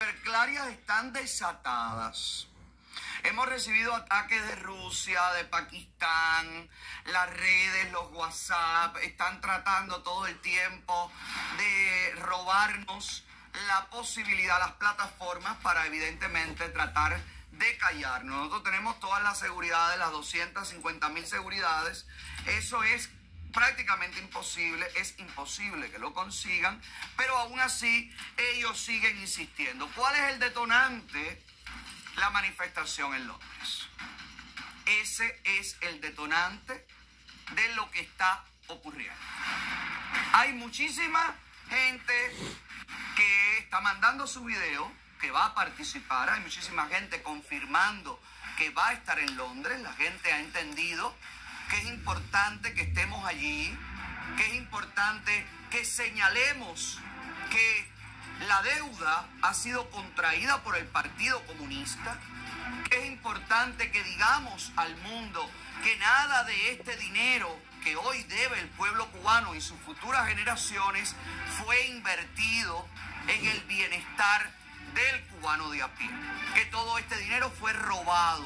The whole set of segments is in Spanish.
Ciberclarias están desatadas. Hemos recibido ataques de Rusia, de Pakistán, las redes, los WhatsApp, están tratando todo el tiempo de robarnos la posibilidad, las plataformas para evidentemente tratar de callarnos. Nosotros tenemos todas las seguridades, las 250.000 seguridades. Eso es prácticamente imposible, es imposible que lo consigan, pero aún así ellos siguen insistiendo. ¿Cuál es el detonante? La manifestación en Londres. Ese es el detonante de lo que está ocurriendo. Hay muchísima gente que está mandando su video, que va a participar, hay muchísima gente confirmando que va a estar en Londres. La gente ha entendido que es importante que estemos allí, que es importante que señalemos que la deuda ha sido contraída por el Partido Comunista, que es importante que digamos al mundo que nada de este dinero que hoy debe el pueblo cubano y sus futuras generaciones fue invertido en el bienestar del cubano de a pie, que todo este dinero fue robado,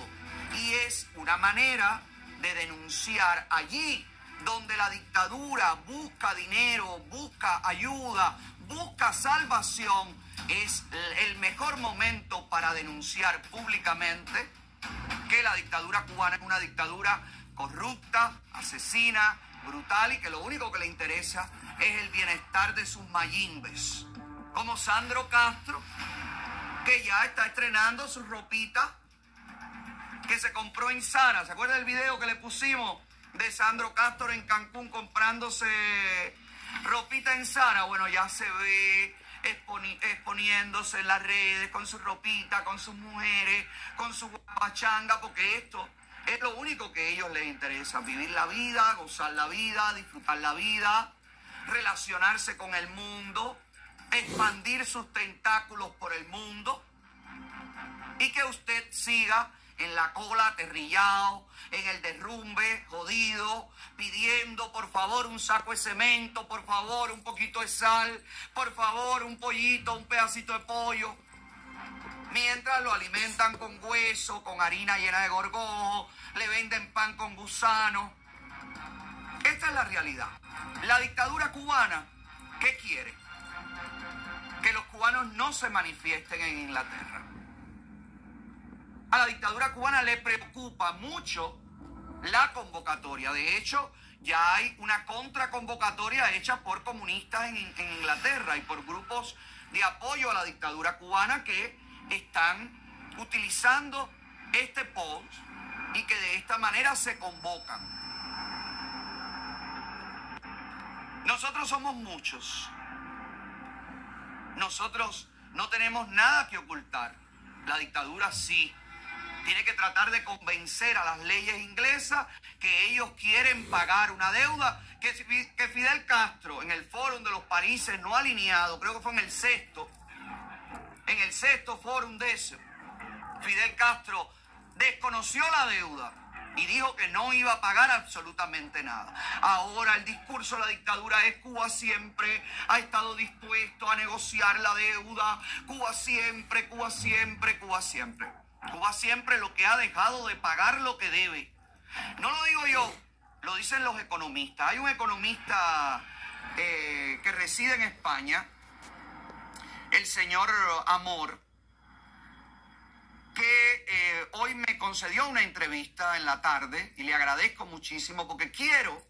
y es una manera de denunciar allí donde la dictadura busca dinero, busca ayuda, busca salvación. Es el mejor momento para denunciar públicamente que la dictadura cubana es una dictadura corrupta, asesina, brutal, y que lo único que le interesa es el bienestar de sus mayimbes, como Sandro Castro, que ya está estrenando su ropita que se compró en Zara. ¿Se acuerda del video que le pusimos de Sandro Castro en Cancún comprándose ropita en Zara? Bueno, ya se ve exponiéndose en las redes con su ropita, con sus mujeres, con su guapachanga, porque esto es lo único que a ellos les interesa: vivir la vida, gozar la vida, disfrutar la vida, relacionarse con el mundo, expandir sus tentáculos por el mundo, y que usted siga en la cola, aterrillado, en el derrumbe, jodido, pidiendo por favor un saco de cemento, por favor un poquito de sal, por favor un pollito, un pedacito de pollo, mientras lo alimentan con hueso, con harina llena de gorgojo, le venden pan con gusano. Esta es la realidad. La dictadura cubana, ¿qué quiere? Que los cubanos no se manifiesten en Inglaterra. A la dictadura cubana le preocupa mucho la convocatoria. De hecho, ya hay una contraconvocatoria hecha por comunistas en Inglaterra y por grupos de apoyo a la dictadura cubana que están utilizando este post y que de esta manera se convocan. Nosotros somos muchos. Nosotros no tenemos nada que ocultar. La dictadura sí. Tiene que tratar de convencer a las leyes inglesas que ellos quieren pagar una deuda que Fidel Castro en el Fórum de los Países no alineados, creo que fue en el sexto fórum de eso, Fidel Castro desconoció la deuda y dijo que no iba a pagar absolutamente nada. Ahora el discurso de la dictadura es: Cuba siempre ha estado dispuesto a negociar la deuda, Cuba siempre, Cuba siempre, Cuba siempre. Cuba siempre lo que ha dejado de pagar lo que debe. No lo digo yo, lo dicen los economistas. Hay un economista que reside en España, el señor Amor, que hoy me concedió una entrevista en la tarde, y le agradezco muchísimo porque quiero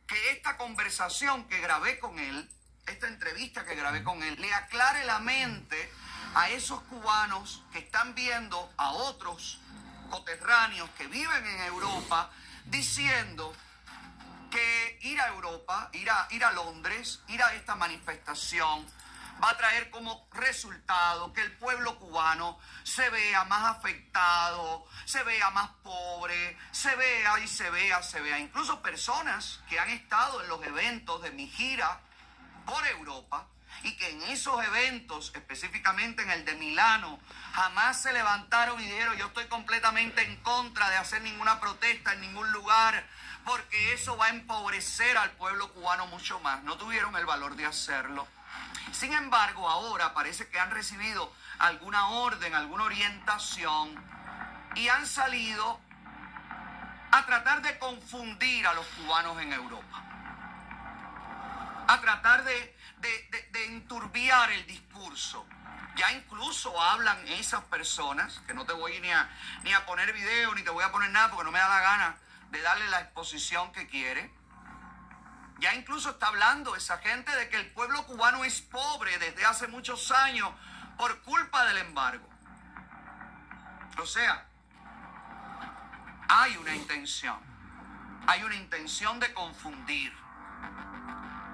que esta conversación que grabé con él, esta entrevista que grabé con él, le aclare la mente a esos cubanos que están viendo a otros coterráneos que viven en Europa diciendo que ir a Europa, ir a Londres, ir a esta manifestación va a traer como resultado que el pueblo cubano se vea más afectado, se vea más pobre, se vea y se vea. Incluso personas que han estado en los eventos de mi gira por Europa y que en esos eventos, específicamente en el de Milano, jamás se levantaron y dijeron: yo estoy completamente en contra de hacer ninguna protesta en ningún lugar, porque eso va a empobrecer al pueblo cubano mucho más. No tuvieron el valor de hacerlo. Sin embargo, ahora parece que han recibido alguna orden, alguna orientación y han salido a tratar de confundir a los cubanos en Europa, a tratar de enturbiar el discurso. Ya incluso hablan esas personas, que no te voy ni a poner video, ni te voy a poner nada, porque no me da la gana de darle la exposición que quiere. Ya incluso está hablando esa gente de que el pueblo cubano es pobre desde hace muchos años por culpa del embargo. O sea, hay una intención de confundir,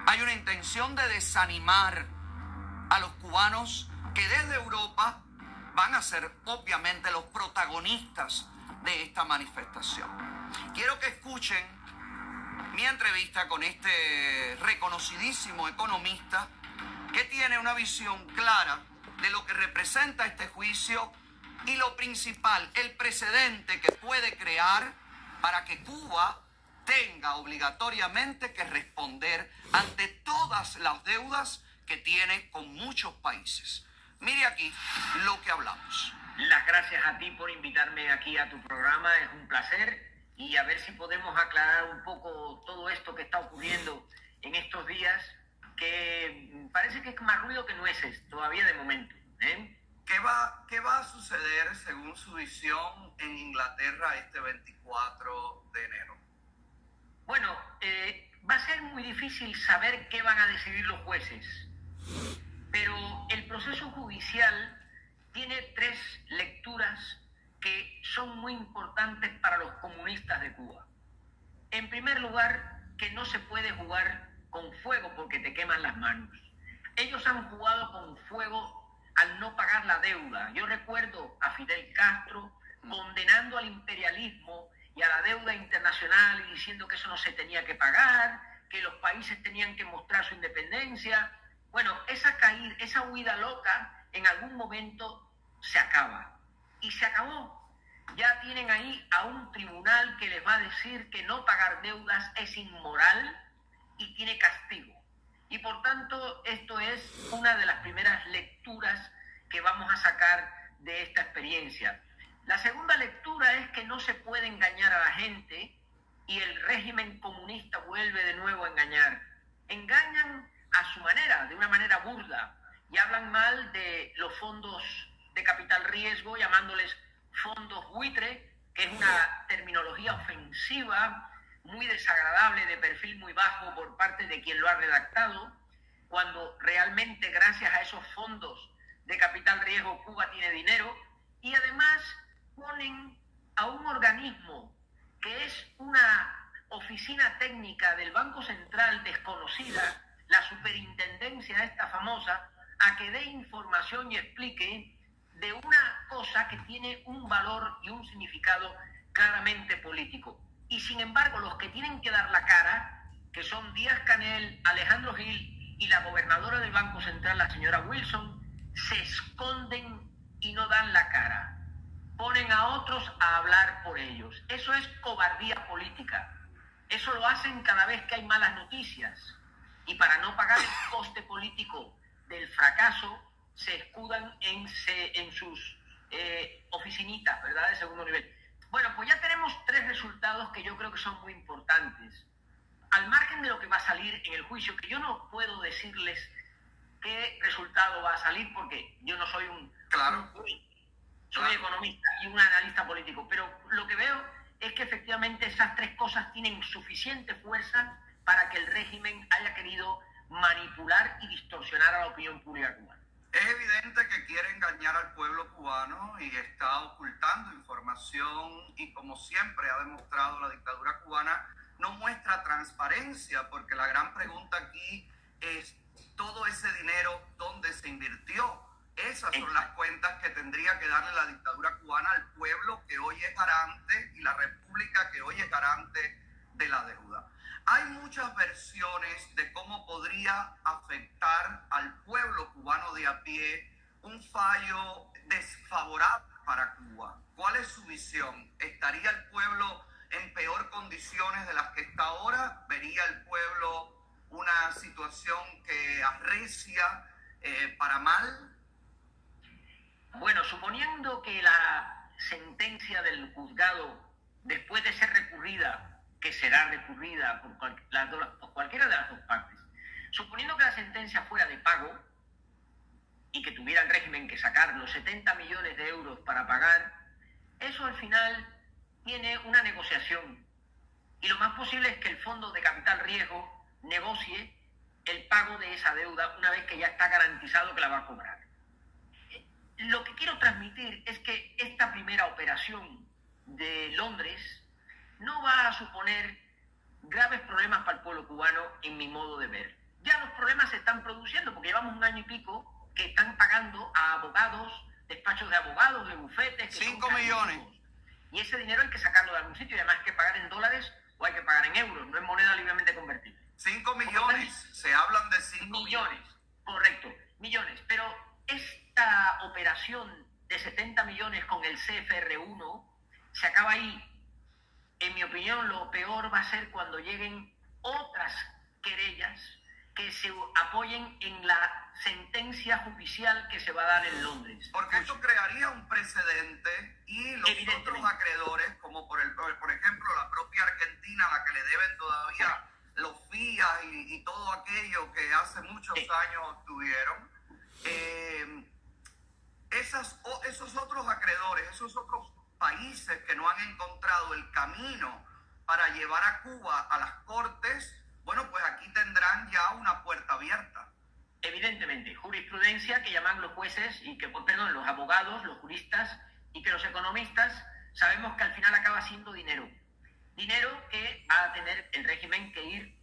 hay una intención de desanimar a los cubanos que desde Europa van a ser obviamente los protagonistas de esta manifestación. Quiero que escuchen mi entrevista con este reconocidísimo economista que tiene una visión clara de lo que representa este juicio y lo principal, el precedente que puede crear para que Cuba tenga obligatoriamente que responder ante todas las deudas que tiene con muchos países. Mire aquí lo que hablamos. Las gracias a ti por invitarme aquí a tu programa, es un placer, y a ver si podemos aclarar un poco todo esto que está ocurriendo en estos días, que parece que es más ruido que nueces, todavía de momento, ¿eh? ¿Qué va a suceder según su visión en Inglaterra este 24 de enero? Bueno, va a ser muy difícil saber qué van a decidir los jueces, pero el proceso judicial tiene tres lecturas que son muy importantes para los comunistas de Cuba. En primer lugar, que no se puede jugar con fuego porque te queman las manos. Ellos han jugado con fuego al no pagar la deuda. Yo recuerdo a Fidel Castro condenando al imperialismo y a la deuda internacional y diciendo que eso no se tenía que pagar, que los países tenían que mostrar su independencia. Bueno, esa huida loca en algún momento se acaba. Y se acabó. Ya tienen ahí a un tribunal que les va a decir que no pagar deudas es inmoral y tiene castigo. Y por tanto, esto es una de las primeras lecturas que vamos a sacar de esta experiencia. La segunda lectura es que no se puede engañar a la gente y el régimen comunista vuelve de nuevo a engañar. Engañan a su manera, de una manera burda, y hablan mal de los fondos de capital riesgo, llamándoles fondos buitre, que es una terminología ofensiva, muy desagradable, de perfil muy bajo por parte de quien lo ha redactado, cuando realmente gracias a esos fondos de capital riesgo Cuba tiene dinero, y además ponen a un organismo que es una oficina técnica del Banco Central desconocida, la superintendencia esta famosa, a que dé información y explique de una cosa que tiene un valor y un significado claramente político. Y sin embargo, los que tienen que dar la cara, que son Díaz-Canel, Alejandro Gil y la gobernadora del Banco Central, la señora Wilson, se esconden y no dan la cara. Ponen a otros a hablar por ellos. Eso es cobardía política. Eso lo hacen cada vez que hay malas noticias. Y para no pagar el coste político del fracaso, se escudan en sus oficinitas, ¿verdad?, de segundo nivel. Bueno, pues ya tenemos tres resultados que yo creo que son muy importantes. Al margen de lo que va a salir en el juicio, que yo no puedo decirles qué resultado va a salir porque yo no soy soy economista y un analista político, pero lo que veo es que efectivamente esas tres cosas tienen suficiente fuerza para que el régimen haya querido manipular y distorsionar a la opinión pública cubana. Es evidente que quiere engañar al pueblo cubano y está ocultando información y, como siempre ha demostrado la dictadura cubana, no muestra transparencia, porque la gran pregunta aquí es todo ese dinero, ¿dónde se invirtió? Esas son las cuentas que tendría que darle la dictadura cubana al pueblo que hoy es garante y la república que hoy es garante de la deuda. Hay muchas versiones de cómo podría afectar al pueblo cubano de a pie un fallo desfavorable para Cuba. ¿Cuál es su visión? ¿Estaría el pueblo en peor condiciones de las que está ahora? ¿Vería el pueblo una situación que arrecia para mal? Bueno, suponiendo que la sentencia del juzgado, después de ser recurrida, que será recurrida por cualquiera de las dos partes, suponiendo que la sentencia fuera de pago y que tuviera el régimen que sacar los 70 millones de euros para pagar, eso al final tiene una negociación. Y lo más posible es que el Fondo de Capital Riesgo negocie el pago de esa deuda una vez que ya está garantizado que la va a cobrar. Lo que quiero transmitir es que esta primera operación de Londres no va a suponer graves problemas para el pueblo cubano, en mi modo de ver. Ya los problemas se están produciendo porque llevamos un año y pico que están pagando a abogados, despachos de abogados, de bufetes. 5 millones. Y ese dinero hay que sacarlo de algún sitio y además hay que pagar en dólares o hay que pagar en euros, no en moneda libremente convertible. 5 millones, se hablan de 5 millones. Correcto, millones. Pero esta operación de 70 millones con el CFR1 se acaba ahí. En mi opinión, lo peor va a ser cuando lleguen otras querellas que se apoyen en la sentencia judicial que se va a dar en Londres. Porque esto crearía un precedente y los otros acreedores, como por ejemplo la propia Argentina, a la que le deben todavía los FIA y todo aquello que hace muchos años tuvieron, esos otros acreedores, esos otros países que no han encontrado el camino para llevar a Cuba a las cortes, bueno, pues aquí tendrán ya una puerta abierta. Evidentemente, jurisprudencia que llaman los jueces y que, perdón, los abogados, los juristas y que los economistas sabemos que al final acaba siendo dinero. Dinero que va a tener el régimen que ir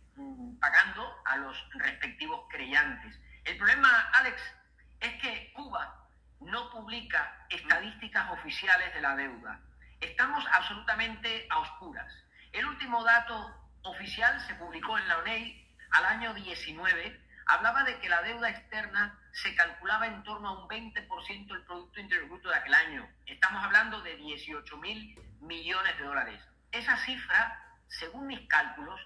pagando a los respectivos creyentes. El problema, Alex, es que Cuba no publica estadísticas oficiales de la deuda. Estamos absolutamente a oscuras. El último dato oficial se publicó en la ONEI al año 19, hablaba de que la deuda externa se calculaba en torno a un 20% del Producto Interior Bruto de aquel año. Estamos hablando de 18.000 millones de dólares. Esa cifra, según mis cálculos,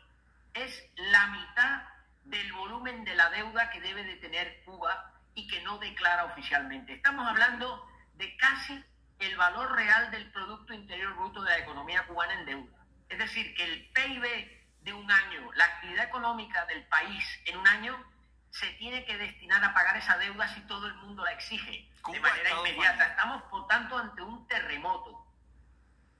es la mitad del volumen de la deuda que debe de tener Cuba y que no declara oficialmente. Estamos hablando de casi el valor real del Producto Interior Bruto de la economía cubana en deuda. Es decir, que el PIB de un año, la actividad económica del país en un año, se tiene que destinar a pagar esa deuda si todo el mundo la exige de manera inmediata. Estamos, por tanto, ante un terremoto.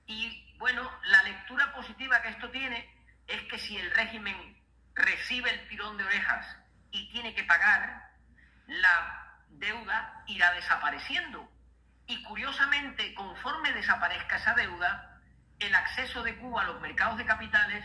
Y, bueno, la lectura positiva que esto tiene es que si el régimen recibe el tirón de orejas y tiene que pagar, la deuda irá desapareciendo. Y, curiosamente, conforme desaparezca esa deuda, el acceso de Cuba a los mercados de capitales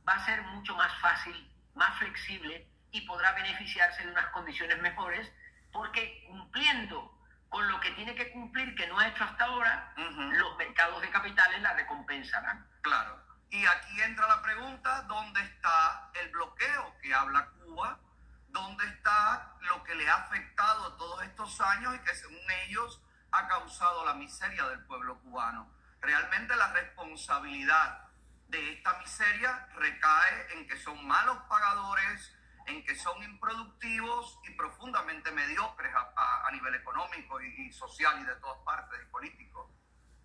va a ser mucho más fácil, más flexible y podrá beneficiarse de unas condiciones mejores porque cumpliendo con lo que tiene que cumplir, que no ha hecho hasta ahora, los mercados de capitales la recompensarán. Claro. Y aquí entra la pregunta, ¿dónde está el bloqueo que habla Cuba? ¿Dónde está lo que le ha afectado todos estos años y que según ellos ha causado la miseria del pueblo cubano? Realmente la responsabilidad de esta miseria recae en que son malos pagadores, en que son improductivos y profundamente mediocres a nivel económico y social y de todas partes y político.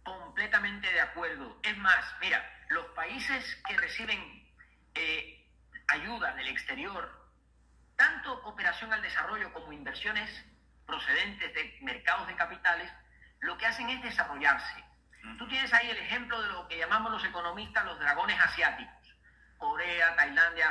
Completamente de acuerdo. Es más, mira, los países que reciben ayuda del exterior, tanto cooperación al desarrollo como inversiones procedentes de mercados de capitales, lo que hacen es desarrollarse. Tú tienes ahí el ejemplo de lo que llamamos los economistas los dragones asiáticos. Corea, Tailandia,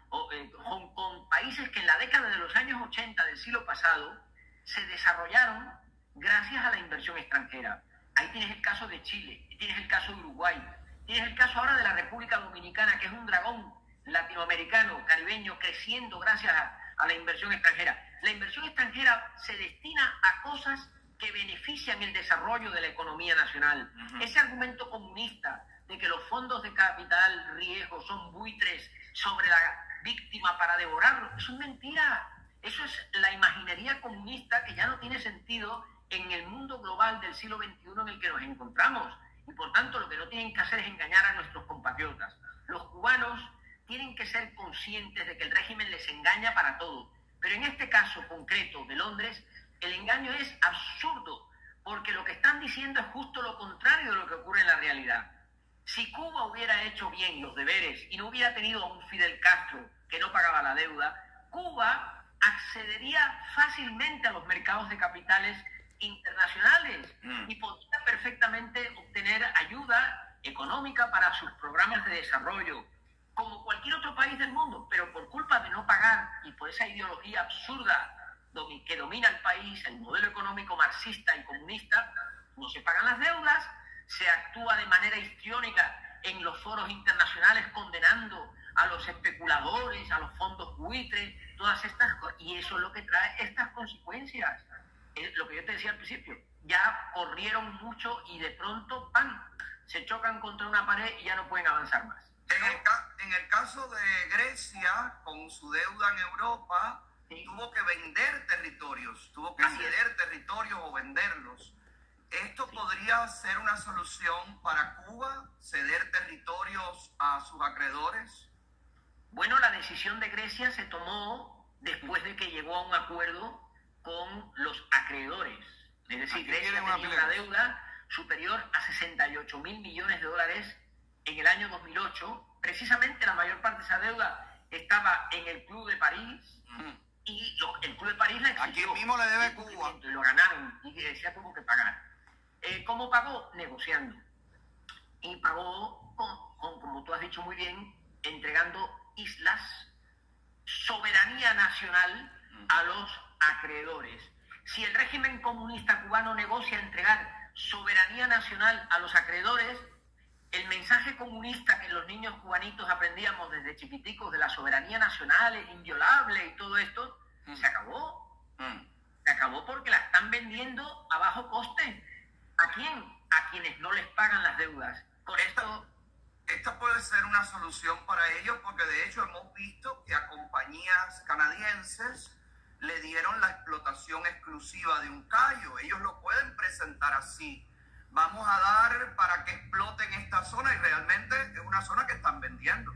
Hong Kong, países que en la década de los años 80 del siglo pasado se desarrollaron gracias a la inversión extranjera. Ahí tienes el caso de Chile, tienes el caso de Uruguay, tienes el caso ahora de la República Dominicana, que es un dragón latinoamericano, caribeño, creciendo gracias a la inversión extranjera. La inversión extranjera se destina a cosas que benefician el desarrollo de la economía nacional. Ese argumento comunista de que los fondos de capital riesgo son buitres sobre la víctima para devorarlo, eso es mentira. Eso es la imaginería comunista que ya no tiene sentido en el mundo global del siglo XXI en el que nos encontramos. Y por tanto lo que no tienen que hacer es engañar a nuestros compatriotas. Los cubanos tienen que ser conscientes de que el régimen les engaña para todo. Pero en este caso concreto de Londres, el engaño es absurdo, porque lo que están diciendo es justo lo contrario de lo que ocurre en la realidad. Si Cuba hubiera hecho bien los deberes y no hubiera tenido a un Fidel Castro que no pagaba la deuda, Cuba accedería fácilmente a los mercados de capitales internacionales y podría perfectamente obtener ayuda económica para sus programas de desarrollo, como cualquier otro país del mundo, pero por culpa de no pagar y por esa ideología absurda que domina el país, el modelo económico marxista y comunista, no se pagan las deudas, se actúa de manera histriónica en los foros internacionales condenando a los especuladores, a los fondos buitres, todas estas cosas, y eso es lo que trae estas consecuencias. Lo que yo te decía al principio, ya corrieron mucho y de pronto, ¡pam!, se chocan contra una pared y ya no pueden avanzar más. En el caso de Grecia, con su deuda en Europa, sí, tuvo que vender territorios, tuvo que ceder territorios o venderlos. ¿Esto podría ser una solución para Cuba, ceder territorios a sus acreedores? Bueno, la decisión de Grecia se tomó después de que llegó a un acuerdo con los acreedores. Es decir, Grecia tenía una deuda superior a 68.000 millones de dólares en el año 2008. Precisamente la mayor parte de esa deuda estaba en el Club de París y el Club de París la exigió. Aquí mismo le debe Cuba. Y lo ganaron y Grecia tuvo que pagar. ¿Cómo pagó? Negociando. Y pagó, como tú has dicho muy bien, entregando islas, soberanía nacional a los acreedores. Si el régimen comunista cubano negocia entregar soberanía nacional a los acreedores, el mensaje comunista que los niños cubanitos aprendíamos desde chiquiticos de la soberanía nacional es inviolable y todo esto, se acabó. Se acabó porque la están vendiendo a bajo coste. ¿A quién? A quienes no les pagan las deudas. Con esto... Esta puede ser una solución para ellos porque de hecho hemos visto que a compañías canadienses le dieron la explotación exclusiva de un callo. Ellos lo pueden presentar así. Vamos a dar para que exploten esta zona y realmente es una zona que están vendiendo.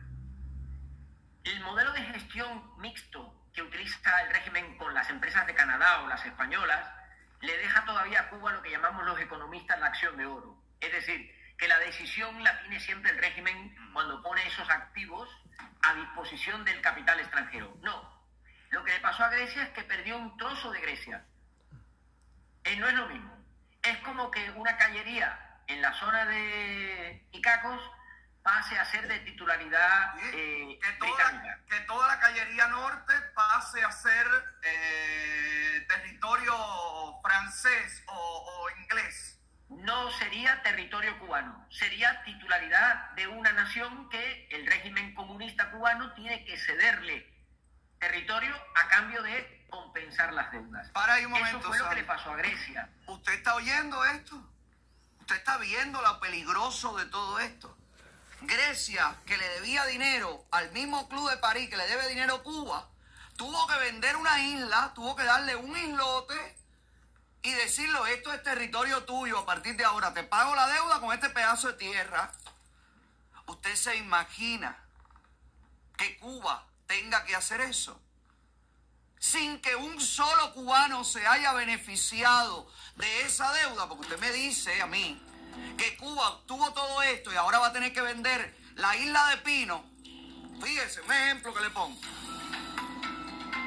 El modelo de gestión mixto que utiliza el régimen con las empresas de Canadá o las españolas le deja todavía a Cuba lo que llamamos los economistas la acción de oro. Es decir, que la decisión la tiene siempre el régimen cuando pone esos activos a disposición del capital extranjero. No. Lo que le pasó a Grecia es que perdió un trozo de Grecia. No es lo mismo. Es como que una callería en la zona de Icacos pase a ser de titularidad británica. Que toda la callería norte pase a ser territorio francés o inglés. No sería territorio cubano, sería titularidad de una nación que el régimen comunista cubano tiene que cederle territorio a cambio de compensar las deudas. Para ahí un momento, eso fue lo que le pasó a Grecia. ¿Usted está oyendo esto? ¿Usted está viendo lo peligroso de todo esto? Grecia, que le debía dinero al mismo Club de París que le debe dinero a Cuba, tuvo que vender una isla, tuvo que darle un islote y decirle, esto es territorio tuyo, a partir de ahora te pago la deuda con este pedazo de tierra. ¿Usted se imagina que Cuba tenga que hacer eso? Sin que un solo cubano se haya beneficiado de esa deuda, porque usted me dice a mí que Cuba obtuvo todo esto y ahora va a tener que vender la isla de Pino. Fíjese, un ejemplo que le pongo.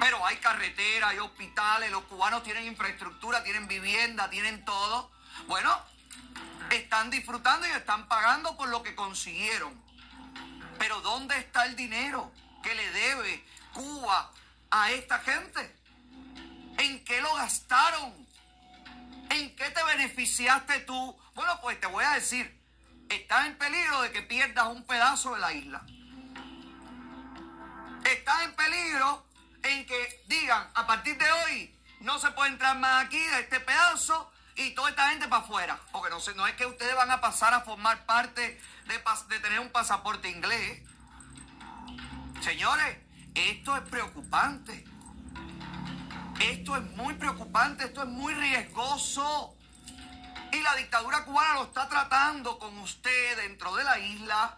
Pero hay carreteras, hay hospitales, los cubanos tienen infraestructura, tienen vivienda, tienen todo. Bueno, están disfrutando y están pagando por lo que consiguieron. Pero ¿dónde está el dinero que le debe Cuba a esta gente? ¿En qué lo gastaron? ¿En qué te beneficiaste tú? Bueno, pues te voy a decir, estás en peligro de que pierdas un pedazo de la isla. Estás en peligro en que digan, a partir de hoy no se puede entrar más aquí de este pedazo y toda esta gente para afuera. Porque no es que ustedes van a pasar a formar parte de tener un pasaporte inglés. Señores, esto es preocupante. Esto es muy preocupante, esto es muy riesgoso. Y la dictadura cubana lo está tratando con usted dentro de la isla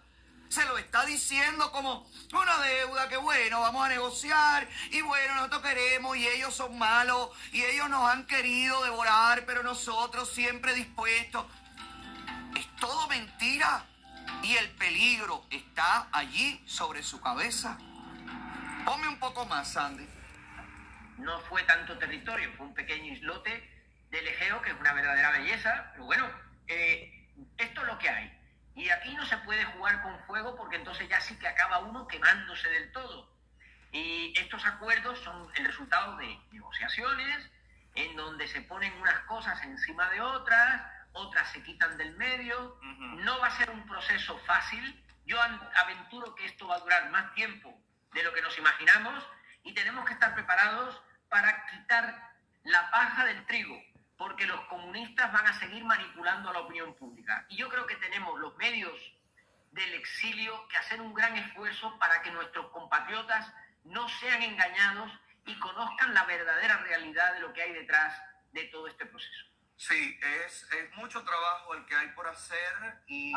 Se lo está diciendo como una deuda que bueno, vamos a negociar y bueno, nosotros queremos y ellos son malos y ellos nos han querido devorar, pero nosotros siempre dispuestos. Es todo mentira y el peligro está allí sobre su cabeza. Ponme un poco más, Sandy. No fue tanto territorio, fue un pequeño islote del Egeo, que es una verdadera belleza, pero bueno, esto es lo que hay. Y aquí no se puede jugar con fuego porque entonces ya sí que acaba uno quemándose del todo. Y estos acuerdos son el resultado de negociaciones en donde se ponen unas cosas encima de otras se quitan del medio. No va a ser un proceso fácil. Yo aventuro que esto va a durar más tiempo de lo que nos imaginamos y tenemos que estar preparados para quitar la paja del trigo, porque los comunistas van a seguir manipulando a la opinión pública. Y yo creo que tenemos los medios del exilio que hacer un gran esfuerzo para que nuestros compatriotas no sean engañados y conozcan la verdadera realidad de lo que hay detrás de todo este proceso. Sí, es mucho trabajo el que hay por hacer y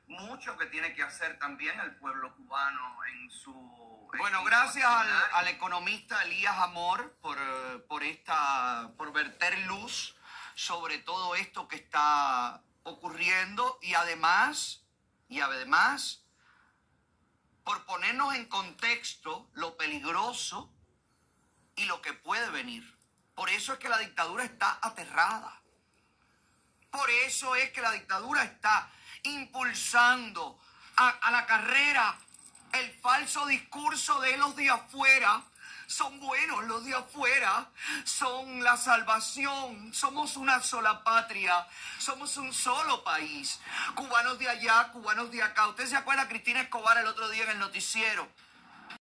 mucho que tiene que hacer también el pueblo cubano en su... Bueno, gracias al economista Elías Amor por verter luz sobre todo esto que está ocurriendo y además por ponernos en contexto lo peligroso y lo que puede venir. Por eso es que la dictadura está aterrada. Por eso es que la dictadura está impulsando a la carrera el falso discurso de los de afuera. Son buenos los de afuera, son la salvación, somos una sola patria, somos un solo país. Cubanos de allá, cubanos de acá. ¿Usted se acuerda, Cristina Escobar, el otro día en el noticiero?